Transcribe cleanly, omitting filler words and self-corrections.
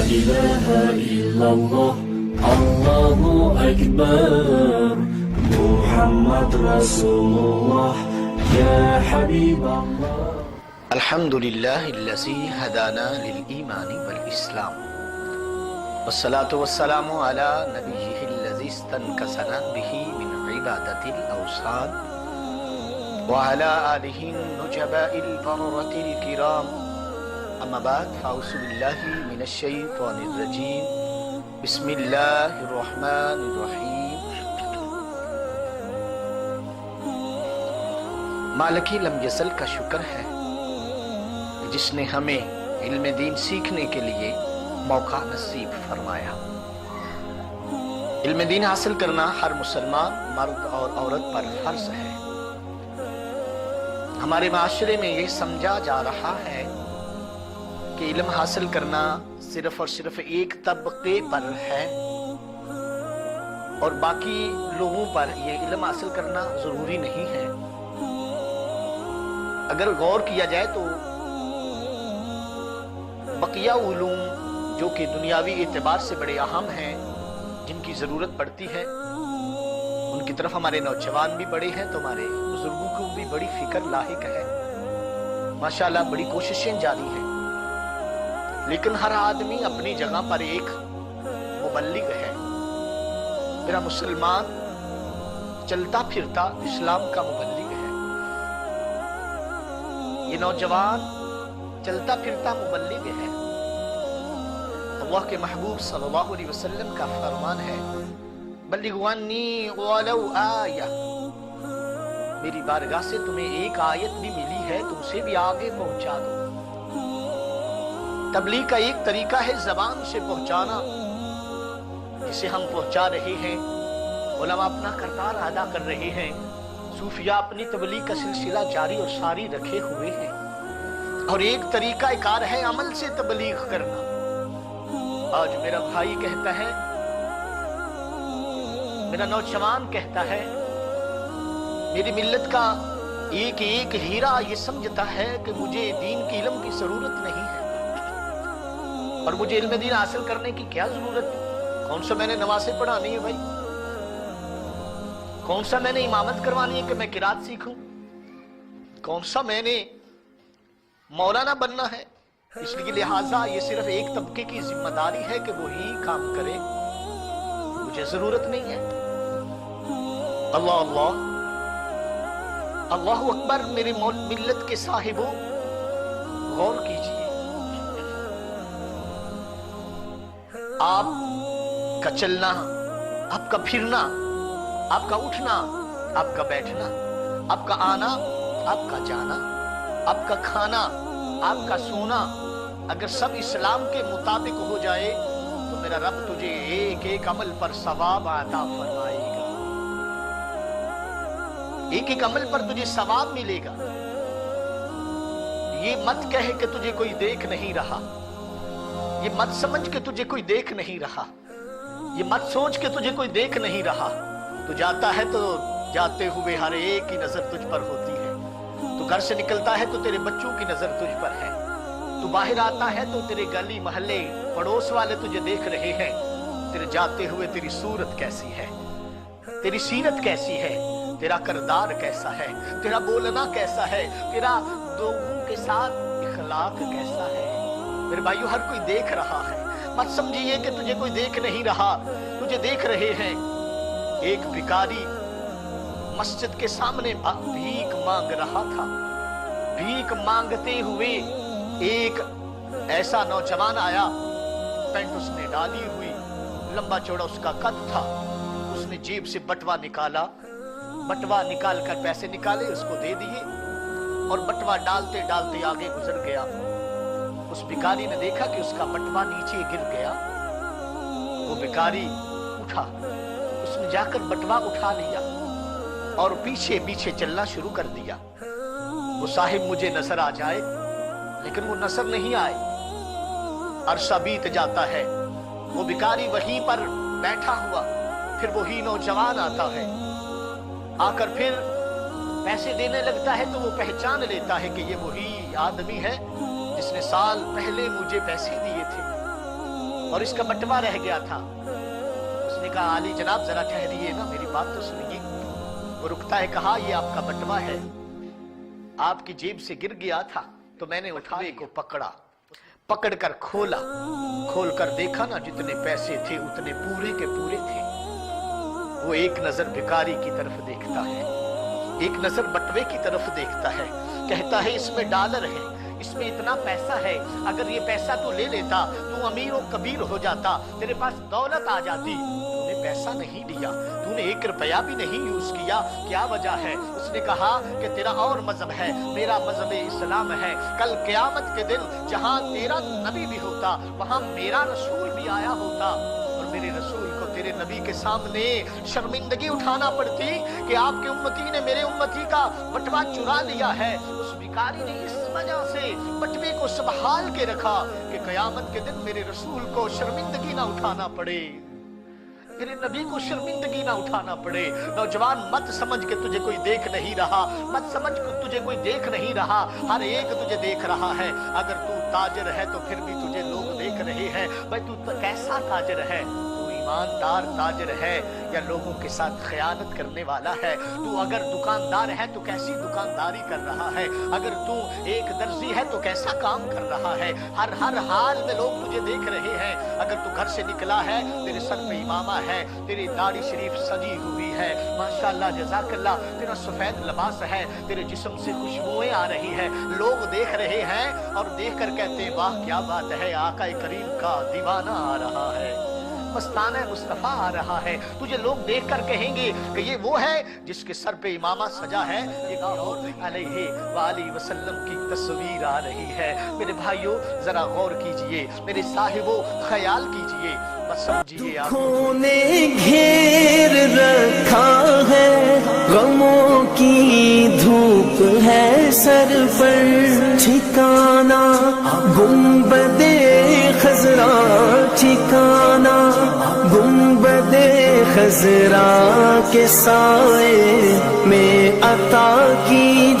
ilaha illallah, Allahu Akbar, Muhammad Rasulullah, ya Habiballah. الحمدللہ ہدانا للایمان والاسلام والصلاة والسلام علی نبیہ الذی استنکسنا بہ من عبادۃ الاوثان وعلی آلہ النجباء البررۃ الکرام اما بعد فاعوذ باللہ من الشیطان الرجیم بسم اللہ الرحمن الرحیم مالک لم یزل کا شکر ہے جس نے ہمیں علم دین سیکھنے کے لیے موقع نصیب فرمایا۔ علم دین حاصل کرنا ہر مسلمان مرد اور عورت پر فرض ہے۔ ہمارے معاشرے میں یہ سمجھا جا رہا ہے کہ علم حاصل کرنا صرف اور صرف ایک طبقے پر ہے اور باقی لوگوں پر یہ علم حاصل کرنا ضروری نہیں ہے۔ اگر غور کیا جائے تو بقیہ علوم جو کہ دنیاوی اعتبار سے بڑے اہم ہیں، جن کی ضرورت پڑتی ہے، ان کی طرف ہمارے نوجوان بھی بڑے ہیں تو ہمارے بزرگوں کو بھی بڑی فکر لاحق ہے۔ ماشاءاللہ بڑی کوششیں جاری ہیں، لیکن ہر آدمی اپنی جگہ پر ایک مبلغ ہے۔ میرا مسلمان چلتا پھرتا اسلام کا مبلغ ہے۔ یہ نوجوان چلتا پھرتا مبلغ ہے۔ اللہ کے محبوب صلی اللہ علیہ وسلم کا فرمان ہے، بلغوا عنی ولو آیہ، میری بارگاہ سے تمہیں ایک آیت بھی ملی ہے تو اسے بھی آگے پہنچا دو۔ تبلیغ کا ایک طریقہ ہے زبان سے پہنچانا، جسے ہم پہنچا رہے ہیں۔ علماء اپنا کردار ادا کر رہے ہیں، صوفیاء اپنی تبلیغ کا سلسلہ جاری اور ساری رکھے ہوئے ہیں، اور ایک طریقہ کار ہے عمل سے تبلیغ کرنا۔ آج میرا بھائی کہتا ہے، میرا نوجوان کہتا ہے، میری ملت کا ایک ایک ہیرا یہ سمجھتا ہے کہ مجھے دین کی علم کی ضرورت نہیں ہے، اور مجھے علم دین حاصل کرنے کی کیا ضرورت ہے؟ کون سا میں نے نمازیں پڑھانی ہے بھائی؟ کون سا میں نے امامت کروانی ہے کہ میں قرات سیکھوں؟ کون سا میں نے مولانا بننا ہے؟ اس لیے لہٰذا یہ صرف ایک طبقے کی ذمہ داری ہے کہ وہی کام کرے، مجھے ضرورت نہیں ہے۔ اللہ اللہ اللہ اکبر، میری ملت کے صاحبوں غور کیجئے، آپ کا چلنا، آپ کا پھرنا، آپ کا اٹھنا، آپ کا بیٹھنا، آپ کا آنا، آپ کا جانا، آپ کا کھانا، آپ کا سونا، اگر سب اسلام کے مطابق ہو جائے تو میرا رب تجھے ایک ایک عمل پر ثواب عطا فرمائے گا۔ ایک ایک عمل پر تجھے ثواب ملے گا۔ یہ مت کہے کہ تجھے کوئی دیکھ نہیں رہا، یہ مت سمجھ کہ تجھے کوئی دیکھ نہیں رہا، یہ مت سوچ کہ تجھے کوئی دیکھ نہیں رہا۔ تو جاتا ہے تو جاتے ہوئے ہر ایک کی نظر تجھ پر ہوتی ہے، تو گھر سے نکلتا ہے تو تیرے بچوں کی نظر تجھ پر ہے، تو باہر آتا ہے تو تیرے گلی محلے پڑوس والے تجھے دیکھ رہے ہیں، تیرے جاتے ہوئے تیری صورت کیسی ہے، تیری سیرت کیسی ہے، تیرا کردار کیسا ہے، تیرا بولنا کیسا ہے، تیرا لوگوں کے ساتھ اخلاق کیسا ہے۔ میرے بھائیو، ہر کوئی دیکھ رہا ہے، مت سمجھیے کہ تجھے کوئی دیکھ نہیں رہا، تجھے دیکھ رہے ہیں۔ ایک بھکاری مسجد کے سامنے بھیک مانگ رہا تھا، بھیک مانگتے ہوئے ایک ایسا نوجوان آیا، پینٹ اس نے ڈالی ہوئی، لمبا چوڑا اس کا قد تھا، اس نے جیب سے بٹوا نکالا، بٹوا نکال کر پیسے نکالے، اس کو دے دیے، اور بٹوا ڈالتے ڈالتے آگے گزر گیا۔ اس بھکاری نے دیکھا کہ اس کا بٹوا نیچے گر گیا، وہ بھکاری اٹھا، اس نے جا کر بٹوا اٹھا لیا اور پیچھے پیچھے چلنا شروع کر دیا۔ وہ صاحب مجھے نظر آ جائے، لیکن وہ نظر نہیں آئے۔ عرصہ بیت جاتا ہے، وہ بھکاری وہیں پر بیٹھا ہوا، پھر وہی نوجوان آتا ہے، آ کر پھر پیسے دینے لگتا ہے تو وہ پہچان لیتا ہے کہ یہ وہی آدمی ہے جس نے سال پہلے مجھے پیسے دیے تھے۔ اور اس کا بٹوا رہ گیا تھا. اس نے کہا علی جناب ذرا ٹھہریے نا, میری بات تو سنیے. وہ رکتا ہے, کہا یہ آپ کا بٹوا ہے, آپ کی جیب سے گر گیا تھا تو میں نے بٹوے کو پکڑا, پکڑ کر کھولا, کھول کر دیکھا نا جتنے پیسے تھے اتنے پورے کے پورے تھے. وہ ایک نظر بھکاری کی طرف دیکھتا ہے, ایک نظر بٹوے کی طرف دیکھتا ہے, کہتا ہے اس میں ڈالر ہے, اس میں اتنا پیسہ ہے, اگر یہ پیسہ تو لے لیتا تو امیر و کبیر ہو جاتا, تیرے پاس دولت آ جاتی, تو نے پیسہ نہیں لیا, تو نے 1 روپیہ بھی نہیں یوز کیا, کیا وجہ ہے؟ اس نے کہا کہ تیرا اور مذہب ہے, میرا مذہب اسلام ہے. کل قیامت کے دن جہاں تیرا نبی بھی ہوتا وہاں میرا رسول بھی آیا ہوتا, اور میرے رسول کو تیرے نبی کے سامنے شرمندگی اٹھانا پڑتی کہ آپ کے امتی نے میرے امتی کا بٹوا چرا لیا ہے. اس بھکاری نے اس وجہ سے بٹوے کو سنبھال کے رکھا کہ قیامت کے دن میرے رسول کو شرمندگی نہ اٹھانا پڑے, میرے نبی کو شرمندگی نہ اٹھانا پڑے. نوجوان مت سمجھ کہ تجھے کوئی دیکھ نہیں رہا, مت سمجھ کہ تجھے کوئی دیکھ نہیں رہا, ہر ایک تجھے دیکھ رہا ہے. اگر تو تاجر ہے تو پھر بھی تجھے لوگ دیکھ رہے ہیں. بھائی تو کیسا تاجر ہے؟ تو ایماندار تاجر ہے یا لوگوں کے ساتھ خیانت کرنے والا ہے؟ تو اگر دکاندار ہے تو کیسی دکانداری کر رہا ہے؟ اگر تو ایک درزی ہے تو کیسا کام کر رہا ہے؟ ہر حال میں لوگ تجھے دیکھ رہے ہیں. اگر تو گھر سے نکلا ہے, تیرے سر پہ امامہ ہے, تیری داڑھی شریف سجی ہوئی ہے, ماشاءاللہ جزاک اللہ, تیرا سفید لباس ہے, تیرے جسم سے خوشبوئیں آ رہی ہیں, لوگ دیکھ رہے ہیں اور دیکھ کر کہتے ہیں واہ کیا بات ہے, آقا کریم کا دیوانہ آ رہا ہے, مستانہ مصطفیٰ آ رہا ہے. تجھے لوگ دیکھ کر کہیں گے کہ یہ وہ ہے جس کے سر پہ امامہ سجا ہے, یہ علیہ وآلہ وسلم کی تصویر آ رہی ہے. میرے بھائیوں ذرا غور کیجئے, میرے صاحبوں خیال کیجئے, بس سمجھئے آپ نے گھیر رکھا ہے, غموں کی دھوپ ہے سر پر, ٹھکانا گنبد خضرا, ٹھکانا گنبد خضرا کے سائے میں عطا کی